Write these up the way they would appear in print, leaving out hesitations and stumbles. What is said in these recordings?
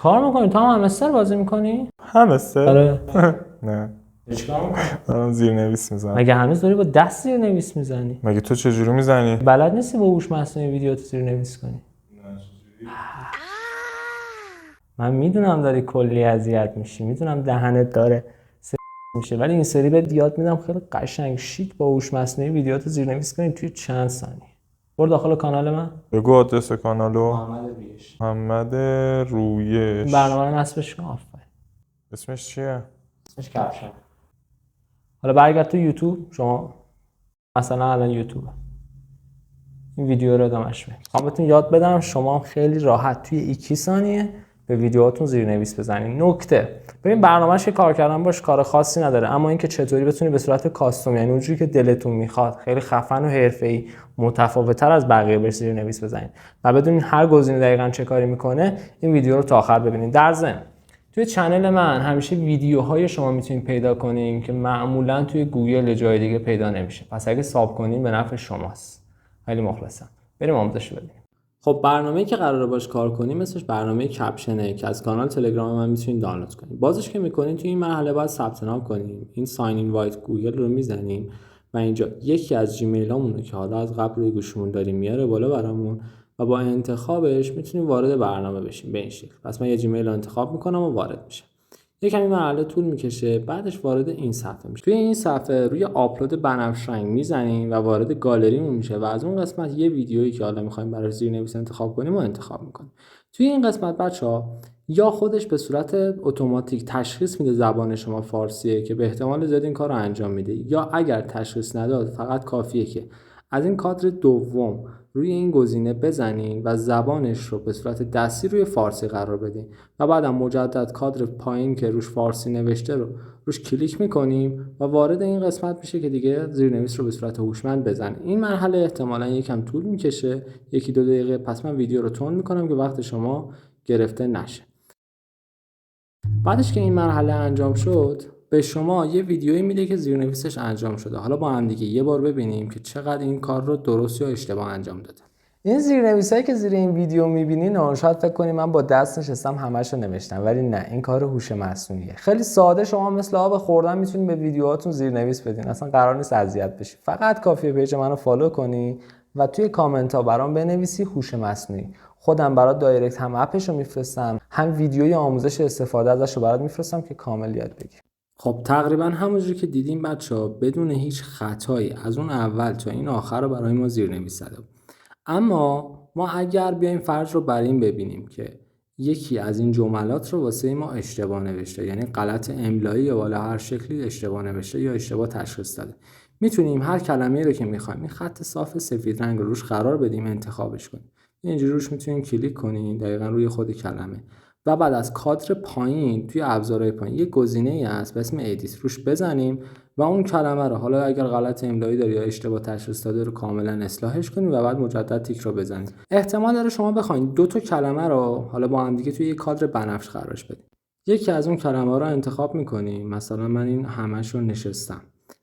چیکار میکنی؟ تو هم همستر بازی میکنی؟ همستر؟ آره. نه. چیکار میکنی؟ دارم زیرنویس میزنم. مگه هنوز داری با دست زیرنویس میزنی؟ مگه تو چجوری میزنی؟ بلد نیستی با هوش مصنوعی ویدیو تو زیرنویس کنی؟ نه چجوری؟ من میدونم داری کلی اذیت میشی، میدونم دهنت داره میشه، ولی این سری بهت یاد میدم خیلی قشنگ شیک با هوش مصنوعی ویدیوهاتو زیرنویس کنی توی چند ثانیه. برو داخل کانال من. بگو آدرس کانالو. محمد رویش. برنامه رو نصبش کن. آفرین. اسمش چیه؟ اسمش کپشن. حالا برگرد تو یوتیوب. شما مثلا الان یوتیوب این ویدیو رو ادامهش بدید. میخوام بهتون یاد بدم شما خیلی راحت توی 1 ثانیه به ویدیوهاتون زیرنویس بزنید. نکته ببین برنامه‌اش که کار کردن باش کار خاصی نداره، اما اینکه چطوری بتونی به صورت کاستوم، یعنی اونجوری که دلتون میخواد، خیلی خفن و حرفه‌ای متفاوت‌تر از بقیه بهش زیرنویس بزنید و بدونین هر گزینه دقیقاً چه کاری میکنه. این ویدیو رو تا آخر ببینید. در ضمن توی چنل من همیشه ویدیوهای شما میتونید پیدا کنین که معمولاً توی گوگل جای دیگه پیدا نمیشه. پس اگه ساب کنین به نفع شماست. خیلی مخلصم. بریم آموزش ببینیم. خب برنامه‌ای که قراره باش کار کنیم اسمش برنامه کپشنه که از کانال تلگرام من میتونید دانلود کنید. بازش که میکنین توی این مرحله باید ثبت نام کنیم. این ساین اینوایت گوگل رو میزنیم و اینجا یکی از جیمیلامونه که حالا از قبل روی گوشمون داریم میاره بالا برامون و با انتخابش میتونیم وارد برنامه بشیم به این شکل. پس من یه جیمیل رو انتخاب میکنم و وارد میشم. یک کمی مرحله طول میکشه، بعدش وارد این صفحه میشه. توی این صفحه روی آپلود بنفش رنگ میزنیم و وارد گالریمون میشه و از اون قسمت یه ویدیویی که حالا میخوایم برای زیرنویس انتخاب کنیم و انتخاب میکنیم. توی این قسمت بچه‌ها یا خودش به صورت اتوماتیک تشخیص میده زبان شما فارسیه که به احتمال زیاد این کار رو انجام میده، یا اگر تشخیص نداد فقط کافیه که از این کادر دوم روی این گزینه بزنین و زبانش رو به صورت دستی روی فارسی قرار بدین و بعدم مجدد کادر پایین که روش فارسی نوشته رو روش کلیک میکنیم و وارد این قسمت میشه که دیگه زیرنویس رو به صورت هوشمند بزنیم. این مرحله احتمالاً یکم طول میکشه، 1-2 دقیقه. پس من ویدیو رو تند میکنم که وقت شما گرفته نشه. بعدش که این مرحله انجام شد به شما یه ویدیویی میده که زیرنویسش انجام شده. حالا با هم دیگه یه بار ببینیم که چقدر این کار رو درست یا اشتباه انجام داده. این زیرنویسایی که زیر این ویدیو میبینین شاید فکر کنید من با دست نشستم همه‌شو نوشتم، ولی نه، این کار هوش مصنوعیه. خیلی ساده شما مثل آب خوردن میتونید به ویدیوهاتون زیرنویس بدین. اصلا قرار نیست اذیت بشی. فقط کافیه پیج منو فالو کنی و توی کامنت ها برام بنویسی هوش مصنوعی. خودم برات دایرکت هم اپشو میفرستم، هم ویدیوی آموزش استفاده ازشو برات میفرستم که کامل یاد بگیری. خب تقریبا همونجوری که دیدیم بچه‌ها بدون هیچ خطایی از اون اول تا این آخر رو برای ما زیرنویس زده. اما ما اگر بیایم فرض رو بر این ببینیم که یکی از این جملات رو واسه ما اشتباه نوشته، یعنی غلط املایی یا والا هر شکلی اشتباه نوشته یا اشتباه تشخیص داده، میتونیم هر کلمه‌ای رو که می‌خوایم این خط صاف سفید رنگ روش قرار بدیم، انتخابش کنیم. اینجوری روش میتونیم کلیک کنیم دقیقاً روی خود کلمه و بعد از کادر پایین توی ابزارهای پایین یه گزینه‌ای هست به اسم ادیت، روش بزنیم و اون کلمه رو حالا اگر غلط املایی داره یا اشتباه تشخیص داده رو کاملا اصلاحش کنیم و بعد مجدد تیک رو بزنیم. احتمال داره شما بخواید 2 تا کلمه رو حالا با هم دیگه توی یه کادر بنفش قرارش بدیم. یکی از اون کلمه‌ها رو انتخاب می‌کنیم، مثلا من این همشو نشستم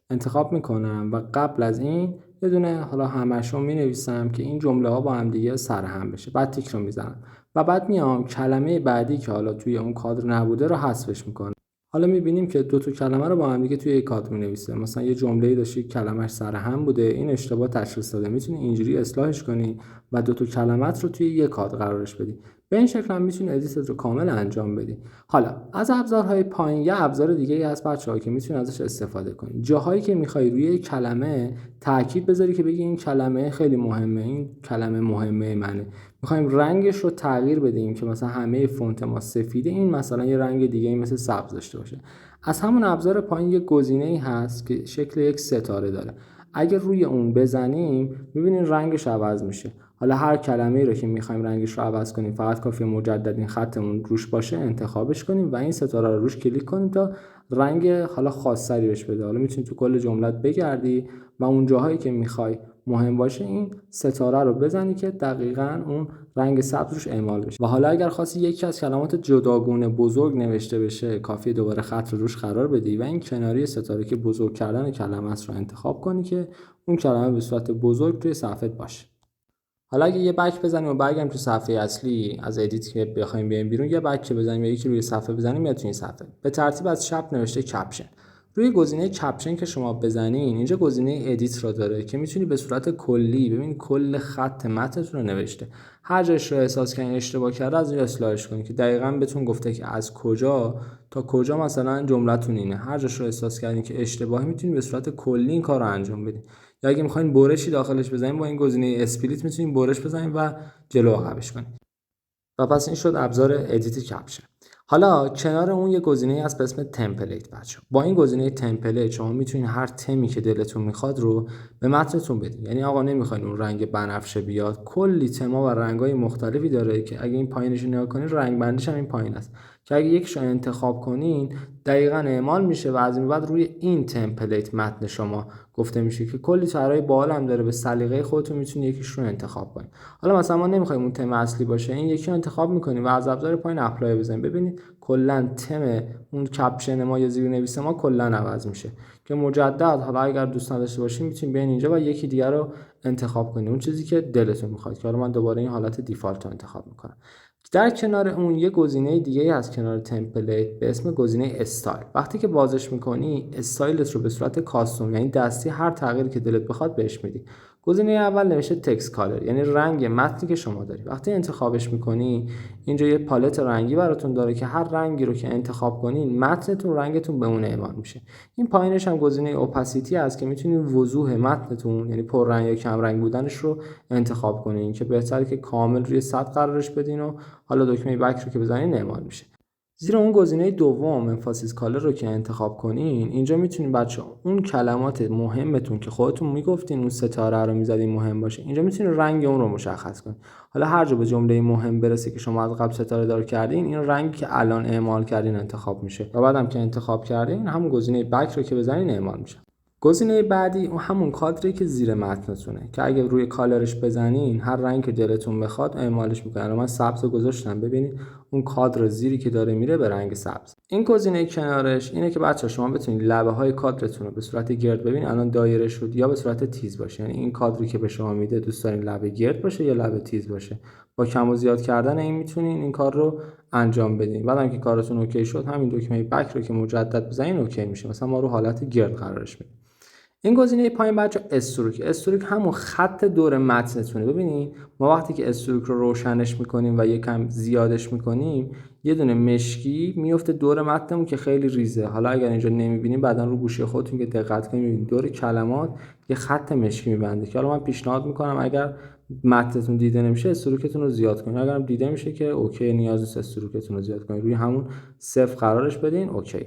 انتخاب می‌کنم و قبل از این یه دونه حالا همشو می‌نویسم که این جمله‌ها با هم دیگه سرهم بشه، بعد تیک رو میزنم و بعد میام کلمه بعدی که حالا توی اون کادر نبوده رو حذفش می‌کنم. حالا می‌بینیم که 2 تا کلمه رو با هم دیگه توی یک کادر می‌نویسه. مثلا یه جمله‌ای داشتی کلمه‌اش سرهم بوده، این اشتباه تشخیص داده، می‌تونی اینجوری اصلاحش کنی و 2 تا کلمات رو توی یک کادر قرارش بدی. به این شکل هم می‌تونی ادیتت رو کامل انجام بدی. حالا از ابزارهای پایین یه ابزار دیگه‌ای هست بچه‌ها که می‌تونی ازش استفاده کنی. جاهایی که می‌خوای روی کلمه تاکید بذاری که بگی این کلمه خیلی مهمه، این کلمه مهمه منه، می‌خوایم رنگش رو تغییر بدیم که مثلا همه فونت ما سفیده، این مثلا یه رنگ دیگه‌ای مثل سبز داشته باشه. از همون ابزار پایین یه گزینه‌ای هست که شکل یک ستاره داره. اگر روی اون بزنیم می‌بینین رنگش عوض میشه. حالا هر کلمه‌ای رو که می‌خوایم رنگش رو عوض کنیم فقط کافیه مجدد این خطمون روش باشه انتخابش کنیم و این ستاره رو روش کلیک کنیم تا رنگ حالا خاصی بهش بده. حالا می‌تونی تو کل جملات بگردی و اون جاهایی که می‌خوای مهم باشه این ستاره رو بزنی که دقیقاً اون رنگ سبز روش اعمال بشه. و حالا اگر خواستی یکی از کلمات جداگونه بزرگ نوشته بشه کافیه دوباره خط رو روش قرار بدی و این کناری ستاره که بزرگ کردن کلمه است رو انتخاب کنی که اون کلمه به صورت بزرگ توی صفحه باشه. حالا اگه یه بک بزنیم و برگردیم تو صفحه اصلی از ادیت که بخوایم بیایم بیرون، یه بک که بزنیم یا یکی روی صفحه بزنیم میاد تو این صفحه. به ترتیب از چپ نوشته کپشن. روی گزینه کپشن که شما بزنین اینجا گزینه ادیت را داره که میتونی به صورت کلی ببین کل خط متنتون رو نوشته. هر جاش رو احساس کنین اشتباه کرده از این اصلاحش کنین که دقیقاً بهتون گفته که از کجا تا کجا مثلا جمله‌تون اینه. هر جاش رو احساس کردین که اشتباهی میتونین به صورت کلی این کار رو انجام بدین. یا اگه میخواین برشی داخلش بزنین با این گزینه اسپلیت میتونین برش بزنین و جلو عقبش کنین. و پس این شد ابزار ادیت کپشن. حالا کنار اون یه گزینه هست به اسم تمپلیت بچه‌ها. با این گزینه تمپلیت شما میتونین هر تمی که دلتون میخواد رو به متنتون بدین. یعنی آقا نمیخواین اون رنگ بنفشه بیاد، کلی تما و رنگای مختلفی داره که اگه این پایینش رو نگاه کنین رنگ بندیش هم این پایین است که اگه یکش رو انتخاب کنین دقیقاً اعمال میشه و از این بعد روی این تمپلیت متن شما گفته میشه که کلی طرحهای باحال هم داره، به سلیقه خودتون میتونید یکیش رو انتخاب کنین. حالا مثلا ما نمیخوایم اون تم اصلی باشه، این یکی رو انتخاب میکنیم و از ابزار پایین اپلای بزنیم. ببینید کلا تم اون کپشن ما یا زیرنویس ما کلا عوض میشه که مجدد حالا اگر دوست نداشته باشین میتونید بیاین اینجا و یکی دیگر رو انتخاب کنید، اون چیزی که دلتون میخواد، که حالا من دوباره این حالت دیفالت رو انتخاب میکنم. در کنار اون یه گزینه دیگه از کنار تمپلیت به اسم گزینه استایل. وقتی که بازش میکنی استایلت رو به صورت کاستوم یعنی دستی هر تغییری که دلت بخواد بهش میدی. گزینه اول نوشته تکست کالر یعنی رنگ متنی که شما داری. وقتی انتخابش میکنی اینجا یه پالت رنگی براتون داره که هر رنگی رو که انتخاب کنین متنتون رنگتون به اون اعمال میشه. این پایینش هم گزینه اوپاسیتی هست که میتونین وضوح متنتون یعنی پر رنگ یا کم رنگ بودنش رو انتخاب کنین که بهتره که کامل روی سطح قرارش بدین و حالا دکمه بک رو که بزنین اعمال میشه. زیر اون گزینه دوم امفاسیس کالر رو که انتخاب کنین اینجا میتونین بچه‌ها اون کلمات مهمتون که خودتون میگفتین اون ستاره رو میزدین مهم باشه اینجا میتونین رنگ اون رو مشخص کنین. حالا هر جا به جمله مهم برسه که شما از قبل ستاره دار کردین این رنگی که الان اعمال کردین انتخاب میشه و بعدم که انتخاب کردین همون گزینه بک رو که بزنین اعمال میشه. گزینه بعدی اون همون کادری که زیر متنتونه که اگه روی کالرش بزنین هر رنگ که دلتون بخواد اعمالش میکنه. الان من سبز رو گذاشتم، ببینید اون کادر زیری که داره میره به رنگ سبز. این گزینه کنارش اینه که بچه‌ها شما بتونید لبه های کادرتون رو به صورت گرد ببینید الان دایره شد یا به صورت تیز باشه. یعنی این کادری که به شما میده دوست دارین لبه گرد باشه یا لبه تیز باشه. با کم و زیاد کردن این میتونین این کار رو انجام بدین. بعدم که کارتون اوکی شد همین دکمه بک رو که مجدد بزنین اوکی میشه. مثلا ما رو حالت گرد قرارش میدیم. این گزینه پایین بچه استروک همون خط دور متنتونه. ببینید ما وقتی که استروک رو روشنش میکنیم و یکم زیادش میکنیم یه دونه مشکی میفته دور متنمون که خیلی ریزه. حالا اگر اینجا نمیبینیم بعدن رو گوشی خودتون که دقت کنید میبینید دور کلمات یه خط مشکی میبنده که حالا من پیشنهاد میکنم اگر متنتون دیده نمیشه استروکتون رو زیاد کنید، اگرم دیده میشه که اوکی نیاز نیست استروکتون رو زیاد کنید، روی همون صفر قرارش بدین اوکی.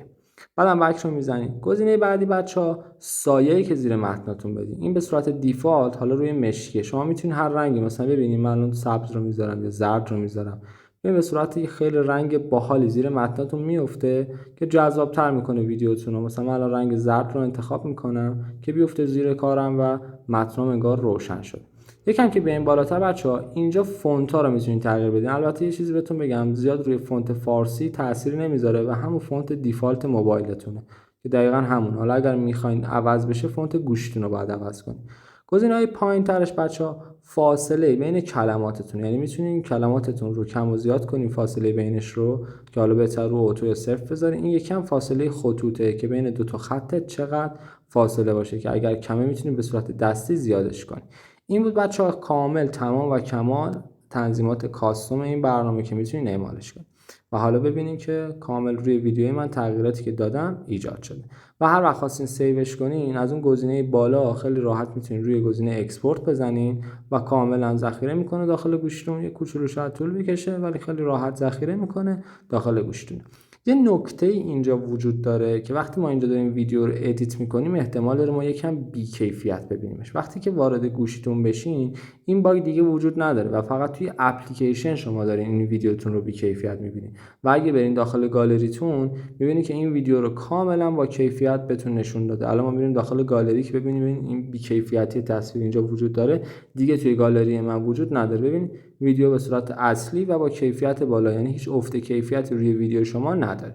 بعدم بک رو میزنید. گزینه بعدی بچه‌ها سایه‌ای که زیر متنتون بدین این به صورت دیفالت حالا روی مشکیه. شما میتونید هر رنگی مثلا ببینید من الان سبز رو میذارم یا زرد رو میذارم به صورت خیلی رنگ باحالی زیر متنتون میفته که جذاب‌تر میکنه ویدیوتون رو. مثلا من الان رنگ زرد رو انتخاب میکنم که بیفته زیر کارم و متنم انگار روشن شد. یکم که بیایم بالاتر بچه‌ها اینجا فونت‌ها رو میتونید تغییر بدین. البته یه چیزی بهتون بگم زیاد روی فونت فارسی تأثیری نمیذاره و همون فونت دیفالت موبایلتونه که دقیقاً همون. حالا اگر میخواین عوض بشه فونت گوشیتون رو باید عوض کنید. گزینه‌های پایین‌ترش بچه‌ها فاصله بین کلماتتون، یعنی میتونین کلماتتون رو کم و زیاد کنین فاصله بینش رو که حالا بهتر رو اوتو یا صفر بذارین. این یکم فاصله خطوطه که بین دو تا خط چقدر فاصله باشه که اگر کمه میتونین به صورت دستی زیادش کنین. این بود بچه‌ها کامل تمام و کمال تنظیمات کاستوم این برنامه که میتونین اعمالش کنین. و حالا ببینین که کامل روی ویدیوی من تغییراتی که دادم ایجاد شده. و هر وقت خواستین سیوش کنین از اون گزینه بالا خیلی راحت میتونین روی گزینه اکسپورت بزنین و کاملا ذخیره میکنه داخل گوشیتون. یه کوچولو شاید طول بکشه ولی خیلی راحت ذخیره میکنه داخل گوشیتون. یه نکته اینجا وجود داره که وقتی ما اینجا داریم ویدیو رو ادیت میکنیم احتمال داره ما یکم بی‌کیفیت ببینیمش. وقتی که وارد گوشیتون بشین این باگ دیگه وجود نداره و فقط توی اپلیکیشن شما دارین این ویدیوتون رو بی‌کیفیت میبینید و اگه برین داخل گالریتون میبینید که این ویدیو رو کاملا با کیفیت بهتون نشون داده. الان ما میریم داخل گالری که ببینیم این بی‌کیفیتی تصویر اینجا وجود داره دیگه توی گالری من وجود نداره. ببینید ویدیو به صورت اصلی و با کیفیت بالا، یعنی هیچ افت کیفیتی روی ویدیو شما نداره.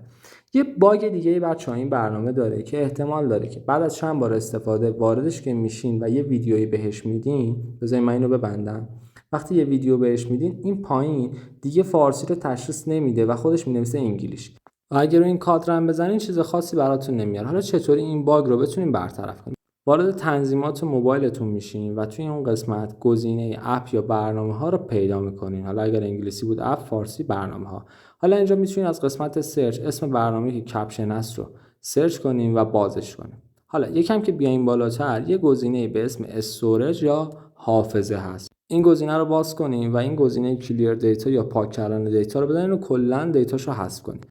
یه باگ دیگه بچه‌ها این برنامه داره که احتمال داره که بعد از چند بار استفاده واردش که میشین و یه ویدیویی بهش میدین، بذارید من اینو ببندم، وقتی یه ویدیو بهش میدین این پایین دیگه فارسی رو تشخیص نمیده و خودش مینویسه انگلیش. و اگر رو این کادر هم بزنین چیز خاصی براتون نمیاره. حالا چطوری این باگ رو بتونین برطرف کنین؟ وارد تنظیمات موبایلتون میشین و توی اون قسمت گزینه اپ یا برنامه‌ها رو پیدا میکنین. حالا اگر انگلیسی بود اپ، فارسی برنامه‌ها. حالا اینجا میتونین از قسمت سرچ اسم برنامه‌ای که کپشن است رو سرچ کنین و بازش کنین. حالا یکم که بیاین بالاتر یه گزینه به اسم استورج یا حافظه هست. این گزینه رو باز کنین و این گزینه کلیر دیتا یا پاک کردن دیتا رو بزنین و کلا دیتاشو حذف کنین.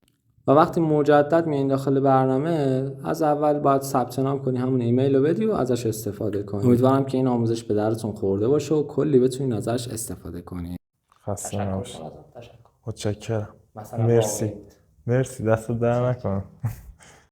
و وقتی مجدد میایین داخل برنامه از اول باید ثبت نام کنی، همون ایمیل رو بدی و ازش استفاده کنی. امیدوارم که این آموزش به درتون خورده باشه و کلی بتونین ازش استفاده کنید. خسته نباشی. تشکر. متشکرم. مثلا مرسی. واقعی. مرسی، دست در نکن.